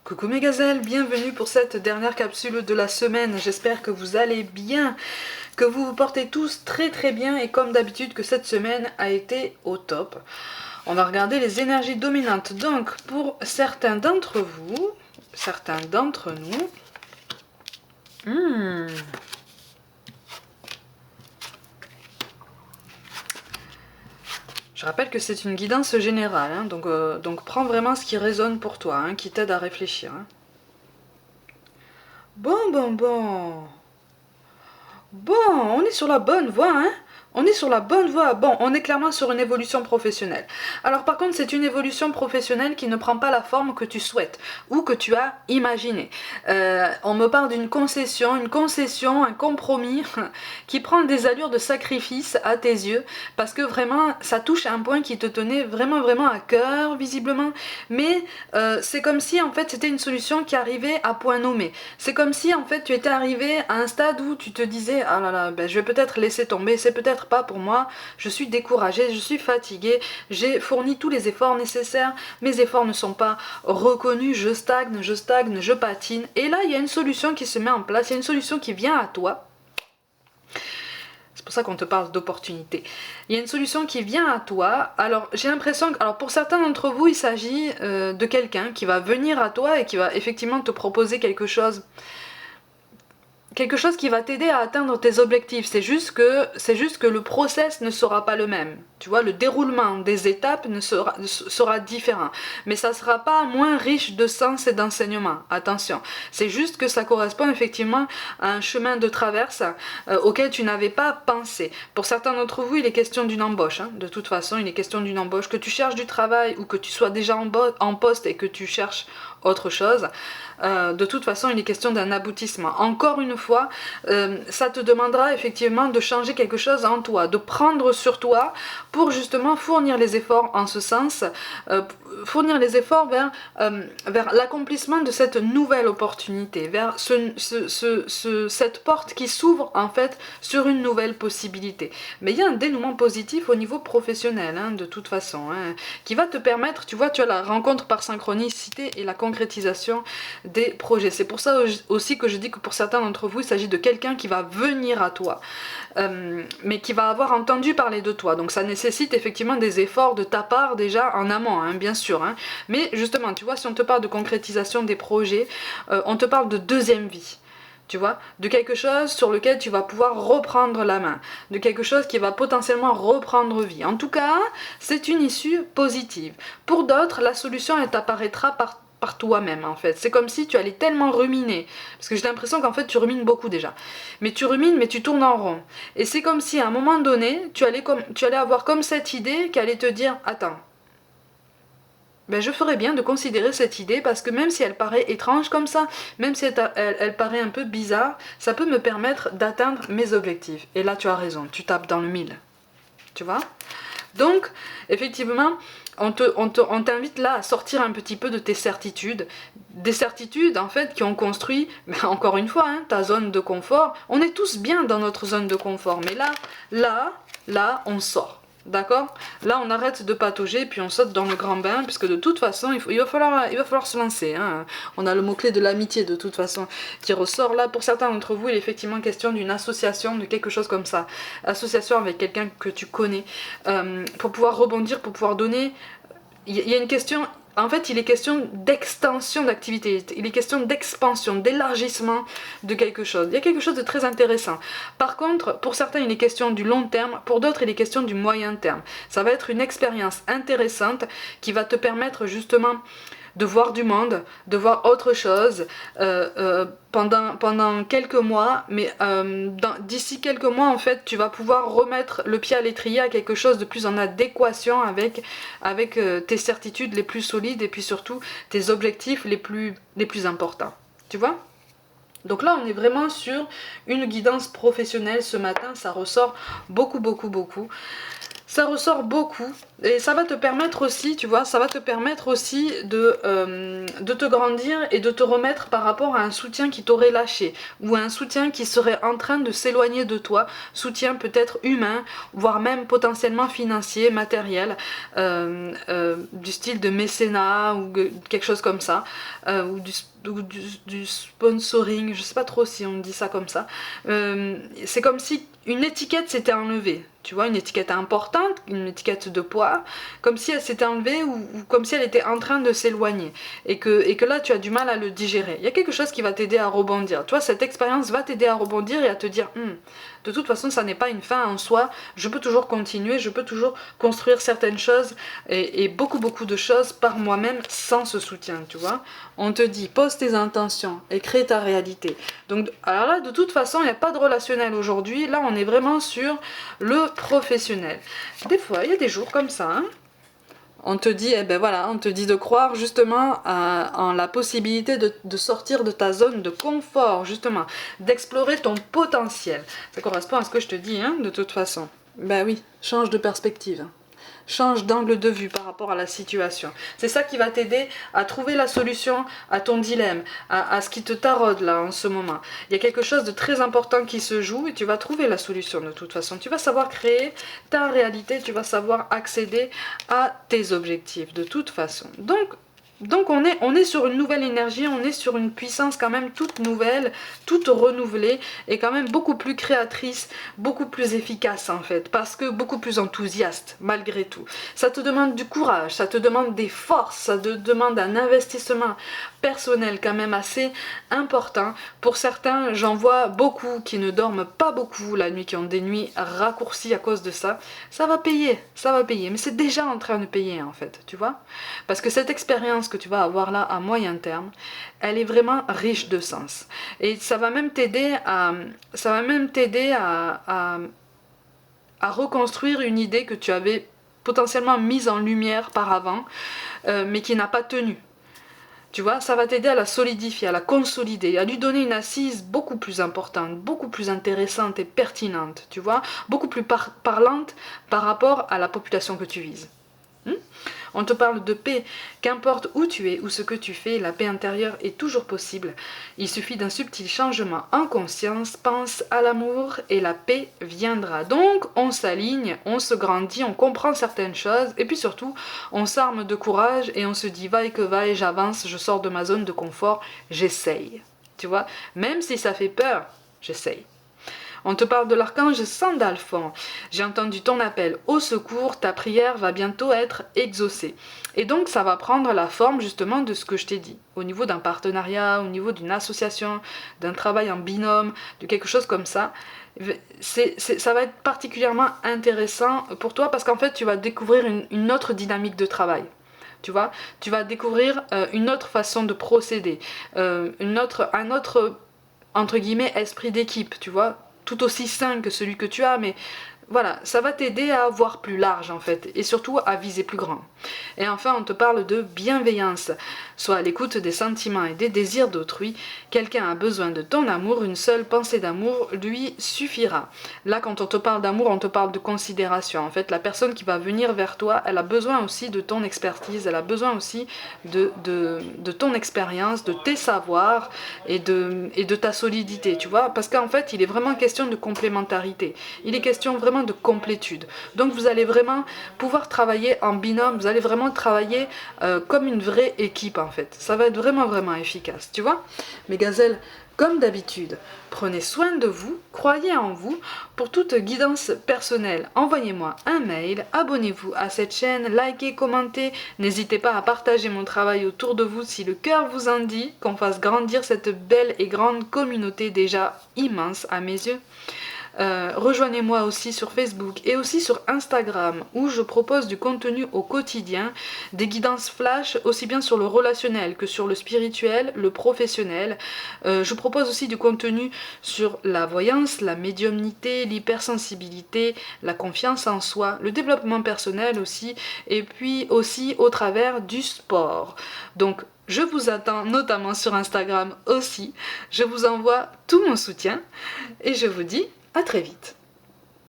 Coucou mes gazelles, bienvenue pour cette dernière capsule de la semaine. J'espère que vous allez bien, que vous vous portez tous très très bien et comme d'habitude que cette semaine a été au top. On va regarder les énergies dominantes. Donc pour certains d'entre vous, certains d'entre nous... Je rappelle que c'est une guidance générale, hein, donc prends vraiment ce qui résonne pour toi, hein, qui t'aide à réfléchir. Hein. Bon. Bon, on est sur la bonne voie, hein? On est sur la bonne voie. Bon, on est clairement sur une évolution professionnelle. Alors par contre, c'est une évolution professionnelle qui ne prend pas la forme que tu souhaites ou que tu as imaginé. On me parle d'une concession, un compromis qui prend des allures de sacrifice à tes yeux parce que vraiment, ça touche à un point qui te tenait vraiment à cœur, visiblement. Mais c'est comme si en fait c'était une solution qui arrivait à point nommé. C'est comme si en fait tu étais arrivé à un stade où tu te disais ah là là, ben, je vais peut-être laisser tomber, c'est peut-être pas pour moi, je suis découragée, je suis fatiguée, j'ai fourni tous les efforts nécessaires, mes efforts ne sont pas reconnus, je stagne, je patine. Et là, il y a une solution qui se met en place, il y a une solution qui vient à toi. C'est pour ça qu'on te parle d'opportunité. Il y a une solution qui vient à toi. Alors j'ai l'impression que, alors pour certains d'entre vous, il s'agit de quelqu'un qui va venir à toi et qui va effectivement te proposer quelque chose qui va t'aider à atteindre tes objectifs. C'est juste que le process ne sera pas le même. Tu vois, le déroulement des étapes sera différent. Mais ça ne sera pas moins riche de sens et d'enseignement. Attention. C'est juste que ça correspond effectivement à un chemin de traverse auquel tu n'avais pas pensé. Pour certains d'entre vous, il est question d'une embauche. Hein. De toute façon, il est question d'une embauche. Que tu cherches du travail ou que tu sois déjà en poste et que tu cherches autre chose. De toute façon, il est question d'un aboutissement. Encore une fois, ça te demandera effectivement de changer quelque chose en toi, de prendre sur toi pour justement fournir les efforts en ce sens, fournir les efforts vers l'accomplissement de cette nouvelle opportunité, vers cette porte qui s'ouvre en fait sur une nouvelle possibilité. Mais il y a un dénouement positif au niveau professionnel, hein, de toute façon, hein, qui va te permettre, tu vois, tu as la rencontre par synchronicité et la concrétisation des projets. C'est pour ça aussi que je dis que pour certains d'entre vous, il s'agit de quelqu'un qui va venir à toi, mais qui va avoir entendu parler de toi. Donc ça nécessite effectivement des efforts de ta part déjà en amont, hein, bien sûr. Hein. Mais justement, tu vois, si on te parle de concrétisation des projets, on te parle de deuxième vie. Tu vois, de quelque chose sur lequel tu vas pouvoir reprendre la main, de quelque chose qui va potentiellement reprendre vie. En tout cas, c'est une issue positive. Pour d'autres, la solution elle t'apparaîtra par toi-même en fait. C'est comme si tu allais tellement ruminer, parce que j'ai l'impression qu'en fait tu rumines beaucoup déjà. Mais tu rumines, mais tu tournes en rond. Et c'est comme si à un moment donné, tu allais avoir comme cette idée qui allait te dire, attends, ben je ferais bien de considérer cette idée parce que même si elle paraît étrange comme ça, même si elle paraît un peu bizarre, ça peut me permettre d'atteindre mes objectifs. Et là tu as raison, tu tapes dans le mille. Tu vois ? Donc, effectivement, on t'invite là à sortir un petit peu de tes certitudes. Des certitudes, en fait, qui ont construit, mais encore une fois, hein, ta zone de confort. On est tous bien dans notre zone de confort. Mais là, on sort. D'accord ? Là, on arrête de patauger, puis on saute dans le grand bain, puisque de toute façon, il va falloir se lancer. Hein. On a le mot-clé de l'amitié, de toute façon, qui ressort. Là, pour certains d'entre vous, il est effectivement question d'une association, de quelque chose comme ça. Association avec quelqu'un que tu connais, pour pouvoir rebondir, pour pouvoir donner... Il y a une question... En fait, il est question d'extension d'activité, il est question d'expansion, d'élargissement de quelque chose. Il y a quelque chose de très intéressant. Par contre, pour certains, il est question du long terme, pour d'autres, il est question du moyen terme. Ça va être une expérience intéressante qui va te permettre justement de voir du monde, de voir autre chose pendant quelques mois, mais d'ici quelques mois, en fait, tu vas pouvoir remettre le pied à l'étrier à quelque chose de plus en adéquation avec tes certitudes les plus solides et puis surtout tes objectifs les plus importants. Tu vois ? Donc là, on est vraiment sur une guidance professionnelle ce matin, ça ressort beaucoup. Ça ressort beaucoup et ça va te permettre aussi, tu vois, ça va te permettre aussi de de te grandir et de te remettre par rapport à un soutien qui t'aurait lâché ou à un soutien qui serait en train de s'éloigner de toi, soutien peut-être humain, voire même potentiellement financier, matériel, du style de mécénat ou quelque chose comme ça, ou du sponsoring, je sais pas trop si on dit ça comme ça. C'est comme si une étiquette s'était enlevée, tu vois, une étiquette importante, une étiquette de poids, comme si elle s'était enlevée ou comme si elle était en train de s'éloigner et que là tu as du mal à le digérer. Il y a quelque chose qui va t'aider à rebondir, tu vois, cette expérience va t'aider à rebondir et à te dire de toute façon ça n'est pas une fin en soi, je peux toujours continuer, je peux toujours construire certaines choses et beaucoup de choses par moi-même sans ce soutien, tu vois. On te dit pose tes intentions et crée ta réalité. Donc alors là de toute façon il n'y a pas de relationnel aujourd'hui, là on est vraiment sur le professionnel. Des fois il y a des jours comme ça, hein. On te dit, eh ben voilà, on te dit de croire justement en la possibilité de sortir de ta zone de confort, justement, d'explorer ton potentiel. Ça correspond à ce que je te dis, hein, de toute façon. Ben oui, change de perspective. Change d'angle de vue par rapport à la situation. C'est ça qui va t'aider à trouver la solution à ton dilemme, à ce qui te taraude là en ce moment. Il y a quelque chose de très important qui se joue et tu vas trouver la solution de toute façon. Tu vas savoir créer ta réalité, tu vas savoir accéder à tes objectifs de toute façon. Donc on est sur une nouvelle énergie, on est sur une puissance quand même toute nouvelle, toute renouvelée et quand même beaucoup plus créatrice, beaucoup plus efficace en fait, parce que beaucoup plus enthousiaste malgré tout. Ça te demande du courage, ça te demande des forces, ça te demande un investissement personnel quand même assez important. Pour certains, j'en vois beaucoup qui ne dorment pas beaucoup la nuit, qui ont des nuits raccourcies à cause de ça. Ça va payer, mais c'est déjà en train de payer en fait, tu vois. Parce que cette expérience que tu vas avoir là à moyen terme, elle est vraiment riche de sens. Et ça va même t'aider à reconstruire une idée que tu avais potentiellement mise en lumière par avant, mais qui n'a pas tenu. Tu vois, ça va t'aider à la solidifier, à la consolider, à lui donner une assise beaucoup plus importante, beaucoup plus intéressante et pertinente, tu vois, beaucoup plus parlante par rapport à la population que tu vises. On te parle de paix, qu'importe où tu es ou ce que tu fais, la paix intérieure est toujours possible. Il suffit d'un subtil changement en conscience, pense à l'amour et la paix viendra. Donc on s'aligne, on se grandit, on comprend certaines choses et puis surtout on s'arme de courage et on se dit vaille que vaille, j'avance, je sors de ma zone de confort, j'essaye. Tu vois, même si ça fait peur, j'essaye. On te parle de l'archange Sandalphon. J'ai entendu ton appel au secours, ta prière va bientôt être exaucée. Et donc ça va prendre la forme justement de ce que je t'ai dit. Au niveau d'un partenariat, au niveau d'une association, d'un travail en binôme, de quelque chose comme ça. Ça va être particulièrement intéressant pour toi parce qu'en fait tu vas découvrir une autre dynamique de travail. Tu vois, tu vas découvrir une autre façon de procéder, un autre entre guillemets esprit d'équipe, tu vois, tout aussi sain que celui que tu as, mais voilà, ça va t'aider à voir plus large en fait, et surtout à viser plus grand. Et enfin, on te parle de bienveillance. Sois à l'écoute des sentiments et des désirs d'autrui. Quelqu'un a besoin de ton amour, une seule pensée d'amour lui suffira. Là, quand on te parle d'amour, on te parle de considération. En fait, la personne qui va venir vers toi, elle a besoin aussi de ton expertise, elle a besoin aussi de ton expérience, de tes savoirs et de ta solidité, tu vois. Parce qu'en fait, il est vraiment question de complémentarité. Il est question vraiment de complétude. Donc vous allez vraiment pouvoir travailler en binôme, vous allez vraiment travailler comme une vraie équipe en fait. Ça va être vraiment efficace, tu vois. Mes gazelles, comme d'habitude, prenez soin de vous, croyez en vous. Pour toute guidance personnelle, envoyez-moi un mail, abonnez-vous à cette chaîne, likez, commentez, n'hésitez pas à partager mon travail autour de vous si le cœur vous en dit, qu'on fasse grandir cette belle et grande communauté déjà immense à mes yeux. Rejoignez-moi aussi sur Facebook et aussi sur Instagram où je propose du contenu au quotidien, des guidances flash aussi bien sur le relationnel que sur le spirituel, le professionnel. Je propose aussi du contenu sur la voyance, la médiumnité, l'hypersensibilité, la confiance en soi, le développement personnel aussi et puis aussi au travers du sport. Donc je vous attends notamment sur Instagram aussi. Je vous envoie tout mon soutien et je vous dis à très vite.